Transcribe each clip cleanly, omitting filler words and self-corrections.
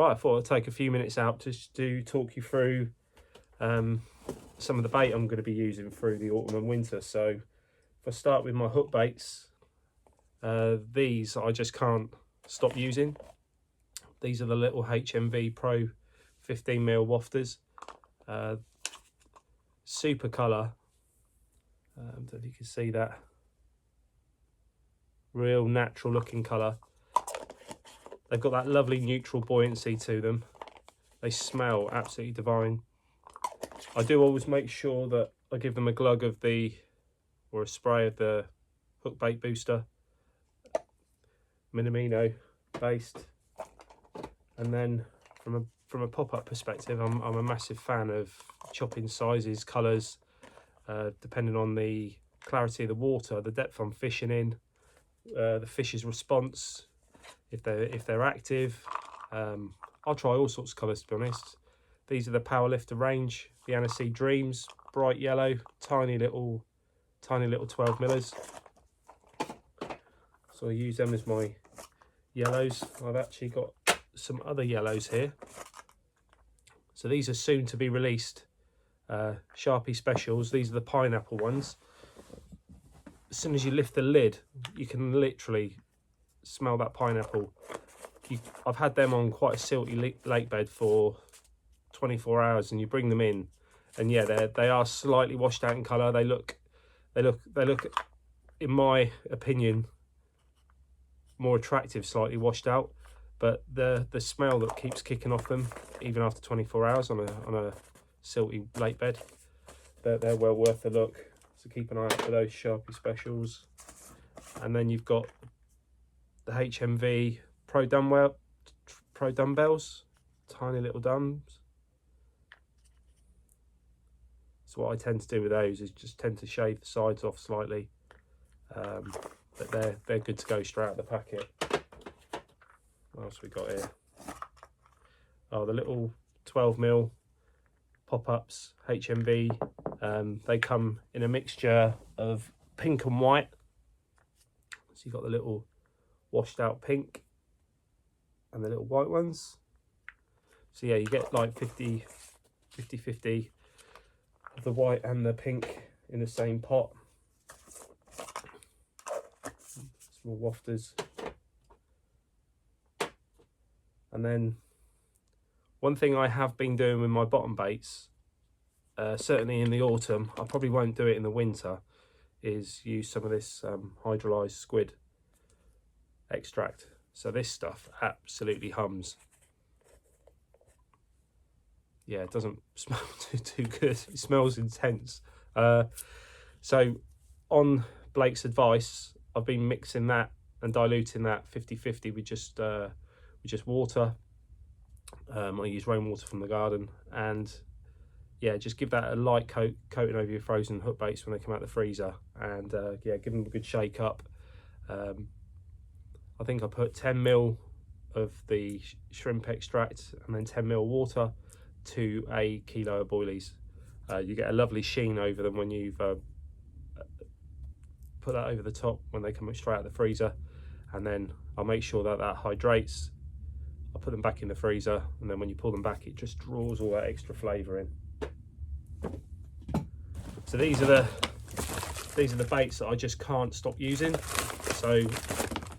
Right, I thought I'd take a few minutes out just to talk you through some of the bait I'm going to be using through the autumn and winter. So if I start with my hook baits, these I just can't stop using. These are the little HMV Pro 15mm wafters. Super colour. I don't know if you can see that. Real natural looking colour. They've got that lovely neutral buoyancy to them. They smell absolutely divine. I do always make sure that I give them a glug of or a spray of the hook bait booster, Minamino based. And then from a pop-up perspective, I'm a massive fan of chopping sizes, colours, depending on the clarity of the water, the depth I'm fishing in, the fish's response, if they're active. I'll try all sorts of colours, to be honest. These are the Powerlifter range, the Annecy Dreams, bright yellow, tiny little 12 millers. So I use them as my yellows. I've actually got some other yellows here. So these are soon to be released Sharpie specials. These are the pineapple ones. As soon as you lift the lid, you can literally smell that pineapple. I've had them on quite a silty lake bed for 24 hours, and you bring them in, and yeah, they are slightly washed out in colour. They look, in my opinion, more attractive, slightly washed out. But the smell that keeps kicking off them, even after 24 hours on a silty lake bed, they're well worth a look. So keep an eye out for those Sharpie specials. And then you've got the HMV Pro dumbbells, tiny little dumbbs. So what I tend to do with those is just tend to shave the sides off slightly, but they're good to go straight out of the packet. What else we got here? Oh, the little 12mm pop-ups HMV. They come in a mixture of pink and white. So you've got the little washed out pink and the little white ones. So yeah, you get like 50-50 of the white and the pink in the same pot. Small wafters. And then one thing I have been doing with my bottom baits, certainly in the autumn, I probably won't do it in the winter, is use some of this hydrolyzed squid extract. So this stuff absolutely hums. Yeah, it doesn't smell too good. It smells intense. So on Blake's advice, I've been mixing that and diluting that 50-50 with just water. I use rainwater from the garden, and yeah, just give that a light coating over your frozen hook baits when they come out of the freezer, and yeah, give them a good shake up. I think I put 10ml of the shrimp extract and then 10ml water to a kilo of boilies. You get a lovely sheen over them when you've put that over the top when they come straight out of the freezer, and then I'll make sure that hydrates. I'll put them back in the freezer, and then when you pull them back, it just draws all that extra flavour in. So these are the baits that I just can't stop using. So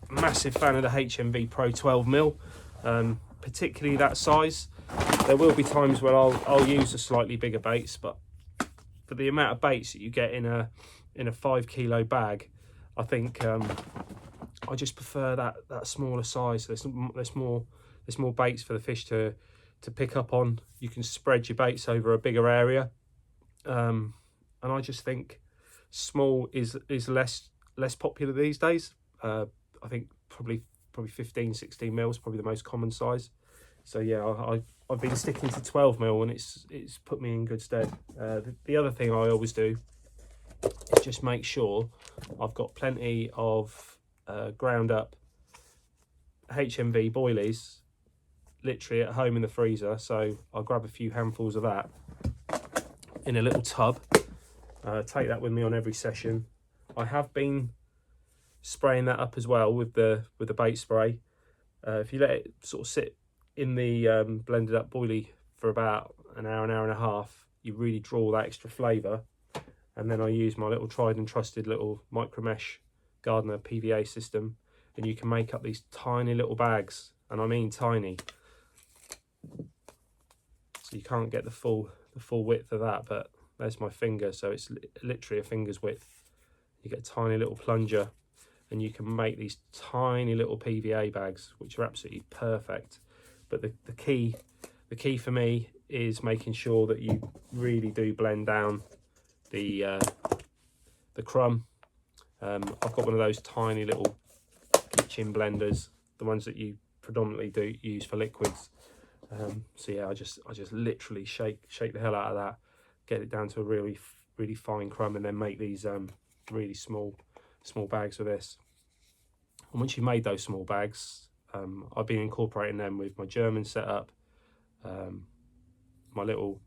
massive fan of the HMV Pro 12mm, particularly that size. There will be times where I'll use the slightly bigger baits, but for the amount of baits that you get in a 5 kilo bag, I think I just prefer that smaller size. There's more baits for the fish to pick up on. You can spread your baits over a bigger area, and I just think small is less popular these days. I think probably 15-16 mil is probably the most common size. So yeah, I've been sticking to 12mm, and it's put me in good stead. The other thing I always do is just make sure I've got plenty of ground up HMV boilies literally at home in the freezer. So I'll grab a few handfuls of that in a little tub, take that with me on every session. I have been spraying that up as well with the bait spray. If you let it sort of sit in the blended up boilie for about an hour and a half, you really draw that extra flavour. And then I use my little tried and trusted little micro mesh Gardner PVA system, and you can make up these tiny little bags, and I mean tiny. So you can't get the full width of that, but there's my finger, so it's literally a finger's width. You get a tiny little plunger, and you can make these tiny little PVA bags, which are absolutely perfect. But the key for me is making sure that you really do blend down the crumb. I've got one of those tiny little kitchen blenders, the ones that you predominantly do use for liquids. So yeah, I just literally shake the hell out of that, get it down to a really fine crumb, and then make these really small bags with this. And once you've made those small bags, I've been incorporating them with my German setup, my little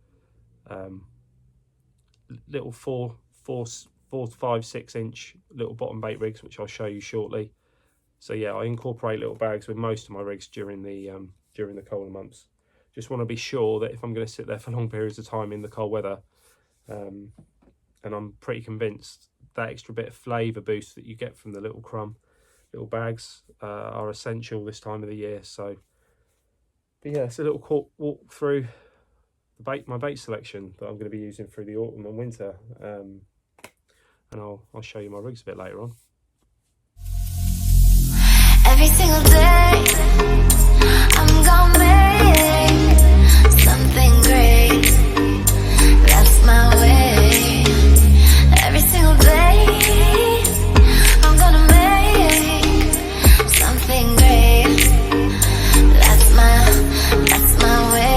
4 to 5, 6 inch little bottom bait rigs, which I'll show you shortly. So yeah, I incorporate little bags with most of my rigs during the colder months. Just want to be sure that if I'm going to sit there for long periods of time in the cold weather, and I'm pretty convinced that extra bit of flavour boost that you get from the little bags are essential this time of the year. So, but yeah, it's a little walk through my bait selection that I'm going to be using through the autumn and winter, and I'll show you my rigs a bit later on. Every single day I'm gonna make something great. That's my way. Every single day I'm gonna make something great. That's my way.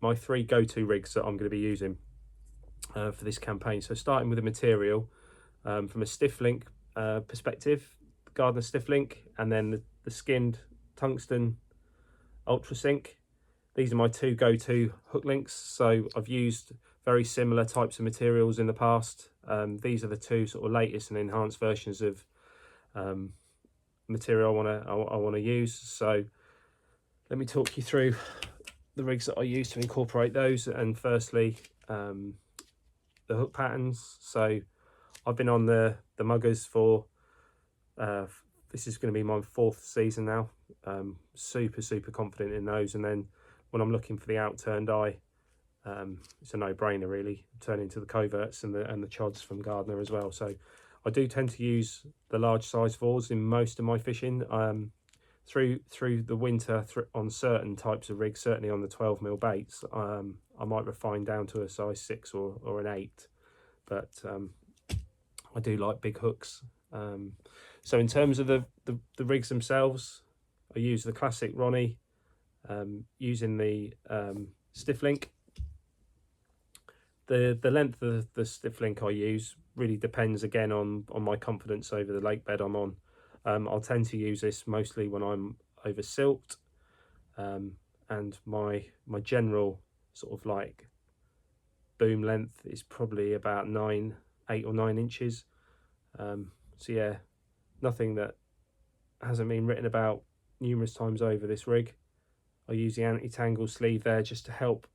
My 3 go-to rigs that I'm going to be using for this campaign. So starting with the material, from a stiff link perspective, the Gardner stiff link, and then the skinned tungsten ultra sync. These are my 2 go-to hook links. So I've used very similar types of materials in the past. These are the 2 sort of latest and enhanced versions of material I want to use. So let me talk you through the rigs that I use to incorporate those. And firstly, the hook patterns. So I've been on the muggers for this is going to be my 4th season now. Super confident in those. And then when I'm looking for the outturned eye, it's a no-brainer really, turning to the coverts and the chods from Gardner as well. So I do tend to use the large size 4s in most of my fishing. Through the winter on certain types of rigs, certainly on the 12mm baits, I might refine down to a size 6 or an 8, but I do like big hooks. So in terms of the rigs themselves, I use the classic Ronnie, using the stiff link. The length of the stiff link I use really depends again on my confidence over the lake bed I'm on. I'll tend to use this mostly when I'm over silt, and my general sort of like boom length is probably about 8 or 9 inches. So yeah, nothing that hasn't been written about numerous times over this rig. I use the anti-tangle sleeve there just to help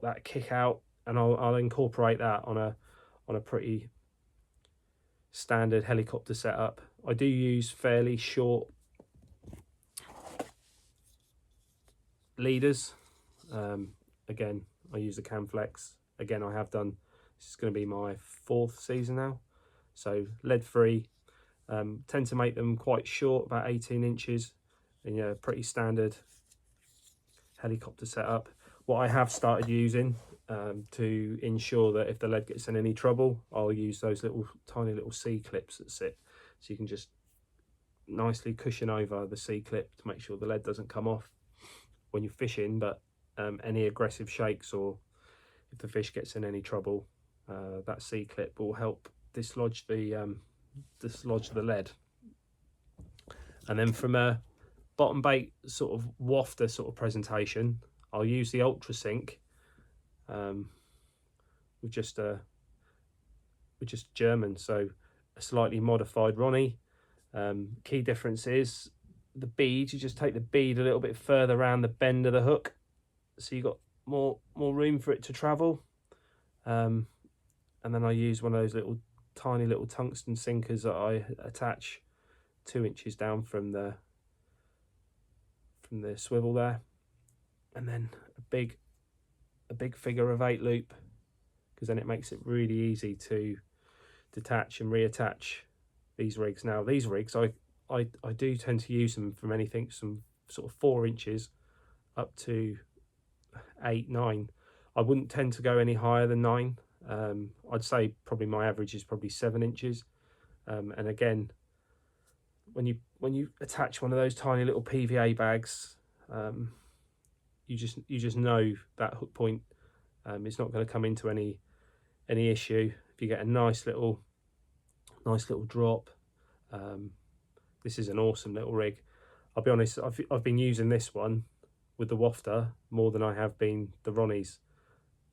that kick out, and I'll incorporate that on a pretty standard helicopter setup. I do use fairly short leaders. Again, I use the Camflex. Again, I have done, this is going to be my 4th season now. So lead free, tend to make them quite short, about 18 inches, and yeah, pretty standard helicopter setup. What I have started using to ensure that if the lead gets in any trouble, I'll use those little tiny little C-clips that sit, so you can just nicely cushion over the C-clip to make sure the lead doesn't come off when you're fishing. But any aggressive shakes, or if the fish gets in any trouble, that C-clip will help dislodge the lead. And then from a bottom bait sort of wafter sort of presentation, I'll use the Ultra Sync with just German, so a slightly modified Ronnie. Key difference is the bead. You just take the bead a little bit further around the bend of the hook, so you got more room for it to travel. And then I use one of those tiny little tungsten sinkers that I attach 2 inches down from the swivel there, and then a big figure of 8 loop, because then it makes it really easy to detach and reattach these rigs. Now these rigs, I do tend to use them from anything from sort of 4 inches up to 8, 9. I wouldn't tend to go any higher than 9. I'd say probably my average is probably 7 inches. And again, when you attach one of those tiny little PVA bags, you just know that hook point is not going to come into any issue. If you get a nice little drop, this is an awesome little rig. I'll be honest, I've been using this one with the wafter more than I have been the Ronnies.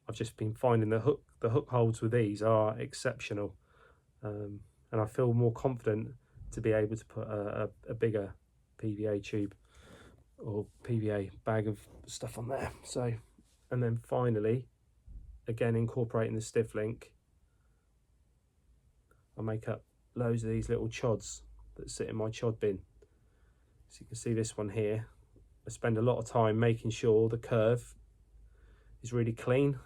I've just been finding the hook holds with these are exceptional, and I feel more confident to be able to put a bigger PVA tube or PVA bag of stuff on there. So, and then finally, again incorporating the stiff link, I make up loads of these little chods that sit in my chod bin. So you can see this one here. I spend a lot of time making sure the curve is really clean.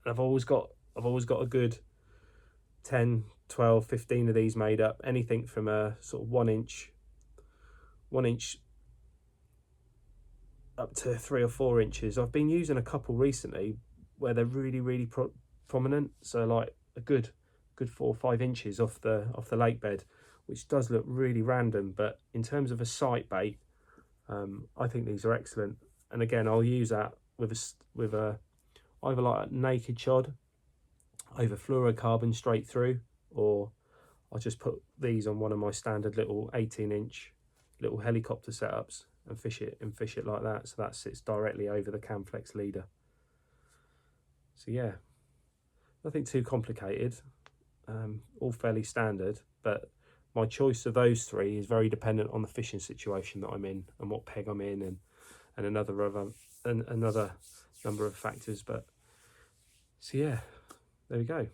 And I've always got a good 10, 12, 15 of these made up. Anything from a sort of 1 inch up to 3 or 4 inches. I've been using a couple recently where they're really prominent, so like a good 4 or 5 inches off the lake bed, which does look really random, but in terms of a sight bait, I think these are excellent. And again, I'll use that with a either like a naked chod over fluorocarbon straight through, or I'll just put these on one of my standard little 18-inch little helicopter setups and fish it like that, so that sits directly over the Camflex leader. So yeah, nothing too complicated, all fairly standard, but my choice of those 3 is very dependent on the fishing situation that I'm in and what peg I'm in, and another number of factors. But so yeah, there we go.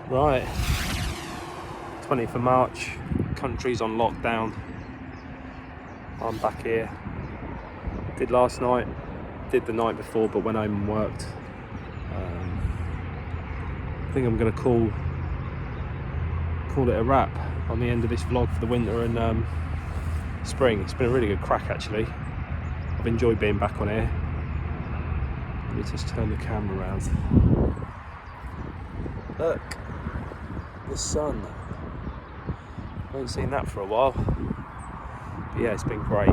Right, 20th of March, country's on lockdown. I'm back here. Did last night, did the night before, but went home and worked. I think I'm going to call it a wrap on the end of this vlog for the winter and spring. It's been a really good crack actually. I've enjoyed being back on here. Let me just turn the camera around. Look, the sun. I haven't seen that for a while. But yeah, it's been great.